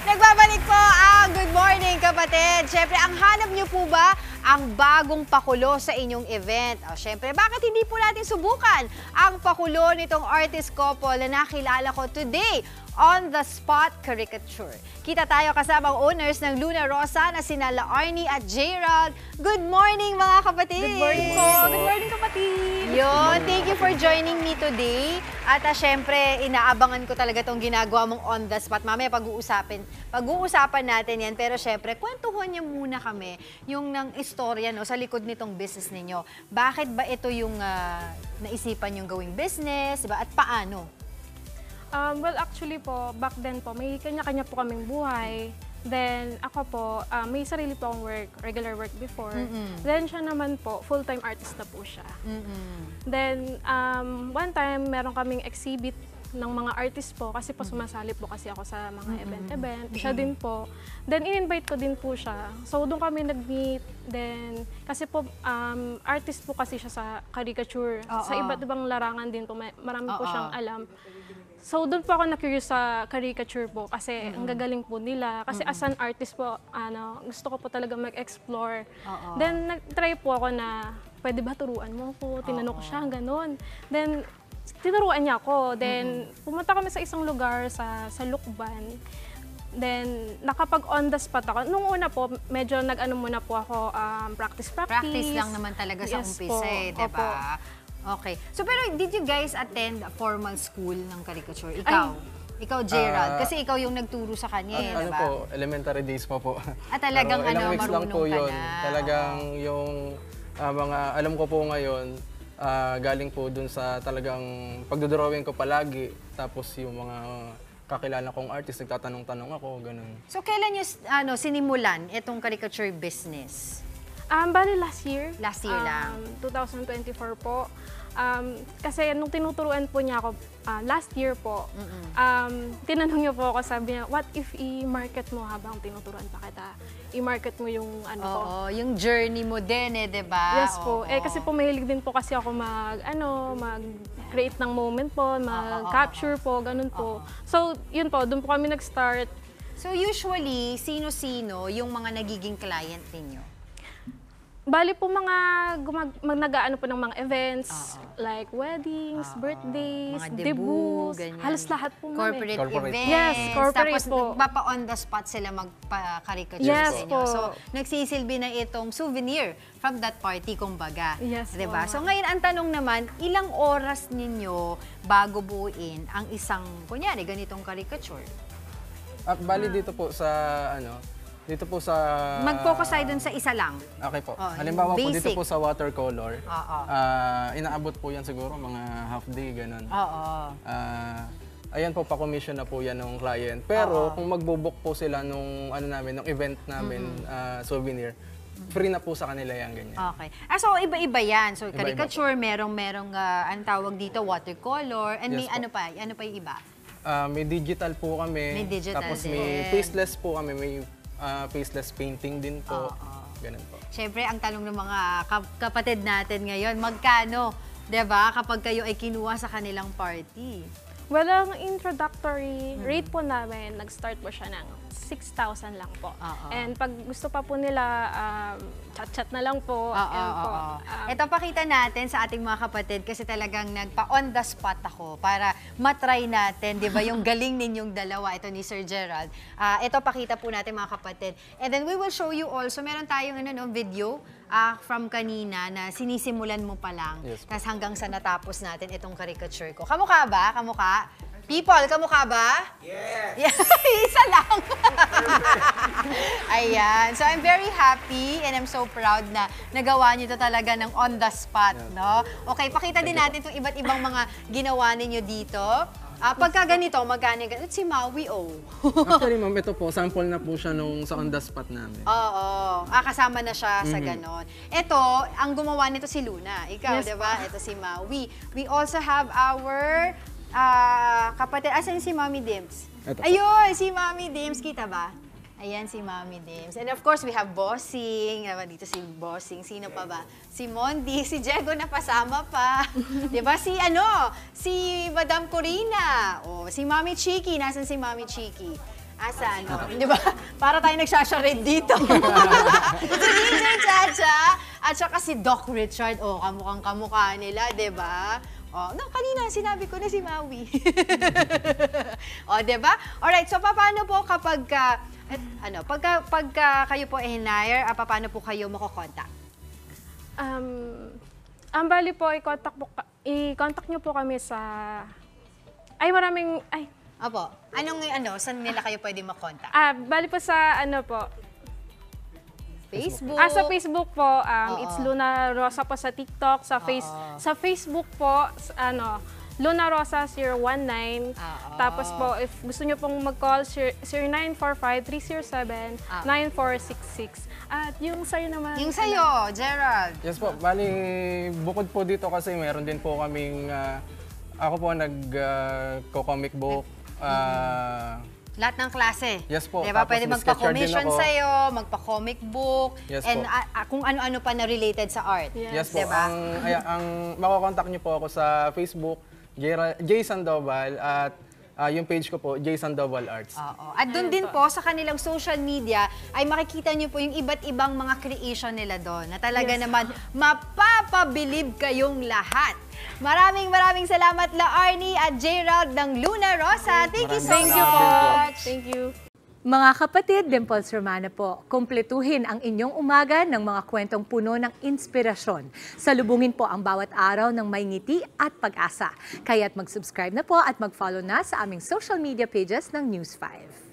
Nagbabalik po ang Good Morning Kapatid. Siyempre, ang hanap niyo po ba ang bagong pakulo sa inyong event? O, siyempre, bakit hindi po natin subukan ang pakulo nitong artist couple na nakilala ko today? On the Spot Caricature. Kita tayo kasama ang owners ng Luna Rosa na sina Arnie at Gerald. Good morning mga kapatid! Good morning po! Good morning kapatid! Yun, thank you for joining me today. At syempre, inaabangan ko talaga itong ginagawa mong on the spot. Mamaya pag-uusapan natin yan. Pero syempre, kwentuhan niyo muna kami yung ng istorya no, sa likod nitong business ninyo. Bakit ba ito yung naisipan yung gawing business? Diba? At paano? Well, actually po, back then po, may kanya-kanya po kaming buhay. Then, ako po, may sarili po akong work, regular work before. Then, siya naman po, full-time artist na po siya. Then, one time, meron kaming exhibit ng mga artist po kasi po sumasali po kasi ako sa mga event-event. Siya din po. Then, in-invite ko din po siya. So, doon kami nag-meet. Then, kasi po, artist po kasi siya sa caricature. Sa iba't ibang larangan din po, marami po siyang alam. So, doon po ako na-curious sa caricature po kasi ang gagaling po nila. Kasi as an artist po, gusto ko po talaga mag-explore. Then, nag-try po ako na, pwede ba turuan mo ako? Tinanong ko siya, gano'n. Then, tinuruan niya ako. Then, pumunta kami sa isang lugar sa Lukban. Then, nakapag-on the spot ako. Nung una po, medyo nag-ano muna po ako, practice. Practice lang naman talaga sa umpisa eh, diba? Okay. So, pero did you guys attend a formal school ng caricature? Ikaw, Gerald. Kasi ikaw yung nagturo sa kanya, eh, ano diba? po, elementary days pa po. Talagang ilang weeks lang po marunong ka yun. na. Talagang yung mga alam ko po ngayon, galing po dun sa talagang pagdodrawing ko palagi. Tapos yung mga kakilala kong artist, nagtatanong-tanong ako, ganun. So, kailan nyo sinimulan itong caricature business? Bali last year. Last year lang? 2024 po. Kasi nung tinuturuan po niya ako last year po, tinanong niya po ako, sabi niya, what if i-market mo habang tinuturuan pa kita? I-market mo yung ano ko. Oo, yung journey mo din eh, diba? Yes po. Kasi po mahilig din po kasi ako mag-create ng moment po, mag-capture po, ganun po. So, yun po, doon po kami nag-start. So, usually, sino-sino yung mga nagiging client ninyo? Bali po nag-aano po ng mga events, like weddings, birthdays, mga debuts, ganyan. halos lahat po Corporate events. Yes, corporate tapos, po. Tapos on the spot sila magpa-caricature Yes sa inyo. po. So, nagsisilbi na itong souvenir from that party, kumbaga. Yes diba? po. So, ngayon, ang tanong naman, ilang oras ninyo bago buuin ang isang, kunyari, ganitong caricature? Bali dito po sa, dito po sa... Mag-focus tayo dun sa isa lang. Okay po. Oh, Halimbawa po basic. dito po sa watercolor, inaabot po yan siguro mga half day, ganun. Ayan po, pa-commission na po yan ng client. Pero kung magbo-book po sila nung, nung event namin, souvenir, free na po sa kanila yan, ganyan. Okay. So, iba-iba yan. So, Iba-iba caricature, merong ang tawag dito, watercolor, and may Yes po. ano pa yung iba? May digital po kami. May digital tapos din. may faceless po kami, may faceless painting din po. Ganun po. Siyempre, ang tanong ng mga kapatid natin ngayon, magkano, 'di ba, kapag kayo ay kinuha sa kanilang party? Well, ang introductory rate po namin, nag-start po siya ng 6,000 lang po. And pag gusto pa po nila, chat-chat na lang po. Ito pakita natin sa ating mga kapatid kasi talagang nagpa-on the spot ako para matry natin, di ba, yung galing ninyong dalawa, ito ni Sir Gerald. Ito pakita po natin mga kapatid. And then we will show you also, meron tayong video from kanina na sinisimulan mo pa lang. Yes, Tapos hanggang sa natapos natin itong caricature ko. Kamukha ba? Kamukha? People, kamukha ba? Yes! Isa lang! Ayan. So, I'm very happy and I'm so proud na nagawa niyo to talaga ng on the spot, no? Okay, pakita din natin itong iba't ibang mga ginawa ninyo dito. Pagka ganito, magkano ganito? Si Maui, Actually, ma'am, ito po, sample na po siya nung sa on the spot namin. Oo. Kasama na siya sa ganon. Ito, ang gumawa nito si Luna. Ikaw, Yes, di ba? Ito si Maui. We also have our kapatid. Asan si Mommy Dims? Ito po. Ayun, si Mommy Dims. Kita ba? Ayan si Mommy Dims. And of course, we have Bossing. Dito si Bossing. Sino pa ba? Si Mondi. Si Diego na pasama pa. Diba? Si Madam Corina. O, si Mommy Chiki. Nasaan si Mommy Chiki? Asa, ano? Di ba? Para tayo nagsashared dito. Si DJ Chacha at saka si Doc Richard. Oh, kamukhang kamukha nila, di ba? Oh, no, kanina sinabi ko na si Maui. Oh, di ba? Alright, so paano po kapag pagka kayo po i-hire, paano po kayo makokontak? Ang bali po, i-contact nyo po kami sa... Opo. Saan nila kayo pwede makontak? Bali po sa Facebook? Sa Facebook po, it's Luna Rosa po sa TikTok, sa Facebook po, Luna Rosa 019. Tapos po, if gusto nyo pong mag-call, 0945-307-9466. At yung sa'yo naman. Yung sa'yo, Gerald. Yes po, bali bukod po dito kasi meron din po kaming, ako po nag-comic book. Lahat ng klase. Yes po. Diba? Tapos Pwede may sketcher din magpa-commission ako. sa'yo, magpa-comic book, Yes and po. kung ano-ano pa na related sa art. Yes po. Diba? Ang makokontak niyo po ako sa Facebook, Jay Sandoval, at yung page ko po, Jay Sandoval Arts. Oo. At doon din po sa kanilang social media ay makikita niyo po yung iba't ibang mga creation nila doon na talaga naman mapapabilib kayong lahat. Maraming salamat La Arnie at Gerald ng Luna Rosa. Thank you so much. Thank you. Mga kapatid, Dimples Romana po, kumpletuhin ang inyong umaga ng mga kwentong puno ng inspirasyon. Salubungin po ang bawat araw ng may ngiti at pag-asa. Kaya't mag-subscribe na po at mag-follow na sa aming social media pages ng News 5.